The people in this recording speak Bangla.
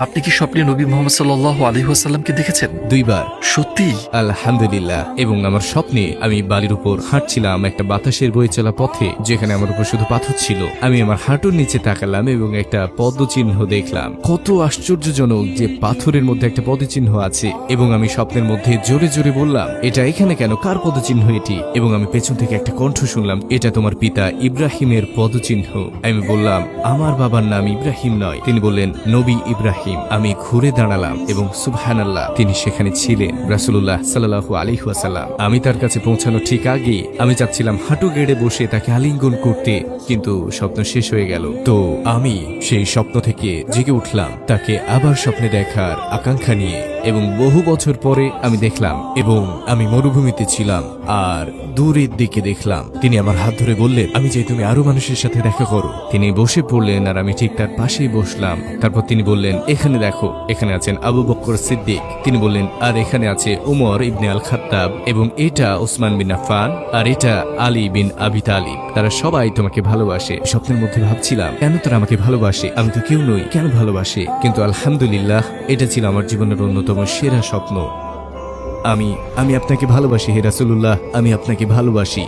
আপনি কি স্বপ্নে নবী মুহাম্মদ সাল্লাল্লাহু আলাইহি ওয়াসাল্লামকে দেখেছেন? 2 বার। সত্যি? আলহামদুলিল্লাহ। এবং আমার স্বপ্নে আমি বালির উপর হাঁটছিলাম একটা বাতাসের বয়ে চলা পথে, যেখানে আমার উপর শুধু পাথর ছিল। আমি আমার হাঁটুর নিচে তাকালাম এবং একটা পদচিহ্ন দেখলাম। কত আশ্চর্যজনক যে পাথরের মধ্যে একটা পদচিহ্ন আছে। এবং আমি স্বপ্নের মধ্যে জোরে জোরে বললাম, এটা এখানে কেন? কার পদচিহ্ন এটি? এবং আমি পেছন থেকে একটা কণ্ঠ শুনলাম, এটা তোমার পিতা ইব্রাহিমের পদচিহ্ন। আমি বললাম, আমার বাবার নাম ইব্রাহিম নয়। তিনি বললেন, নবী ইব্রাহিম। আমি ঘুরে দাঁড়ালাম এবং সুবহানাল্লাহ, তিনি সেখানে ছিলেন, রাসূলুল্লাহ সাল্লাল্লাহু আলাইহি ওয়াসাল্লাম। আমি তার কাছে পৌঁছানোর ঠিক আগে আমি চাচ্ছিলাম হাঁটু গেড়ে বসে তাকে আলিঙ্গন করতে, কিন্তু স্বপ্ন শেষ হয়ে গেল। তো আমি সেই স্বপ্ন থেকে জেগে উঠলাম তাকে আবার স্বপ্নে দেখার আকাঙ্ক্ষা নিয়ে। এবং বহু বছর পরে আমি দেখলাম, এবং আমি মরুভূমিতে ছিলাম আর দূরের দিকে দেখলাম তিনি আমার হাত ধরে বললেন, আমি চাই তুমি আরো মানুষের সাথে দেখা করো। তিনি বসে পড়লেন আর আমি ঠিক তার পাশেই বসলাম। তারপর তিনি বললেন, এখানে দেখো, এখানে আছেন আবু বকর সিদ্দিক। তিনি বললেন, আর এখানে আছে উমর ইবনে আল খাত্তাব, এবং এটা ওসমান বিন আফফান, আর এটা আলী বিন আবি তালিব। তারা সবাই তোমাকে ভালোবাসে। স্বপ্নের মধ্যে ভাবছিলাম, কেন তারা আমাকে ভালোবাসে? আমি তো কেউ নই, কেন ভালোবাসে? কিন্তু আলহামদুলিল্লাহ, এটা ছিল আমার জীবনের অন্যতম সেরা স্বপ্ন। আমি আপনাকে ভালোবাসি হে রাসূলুল্লাহ, আমি আপনাকে ভালোবাসি।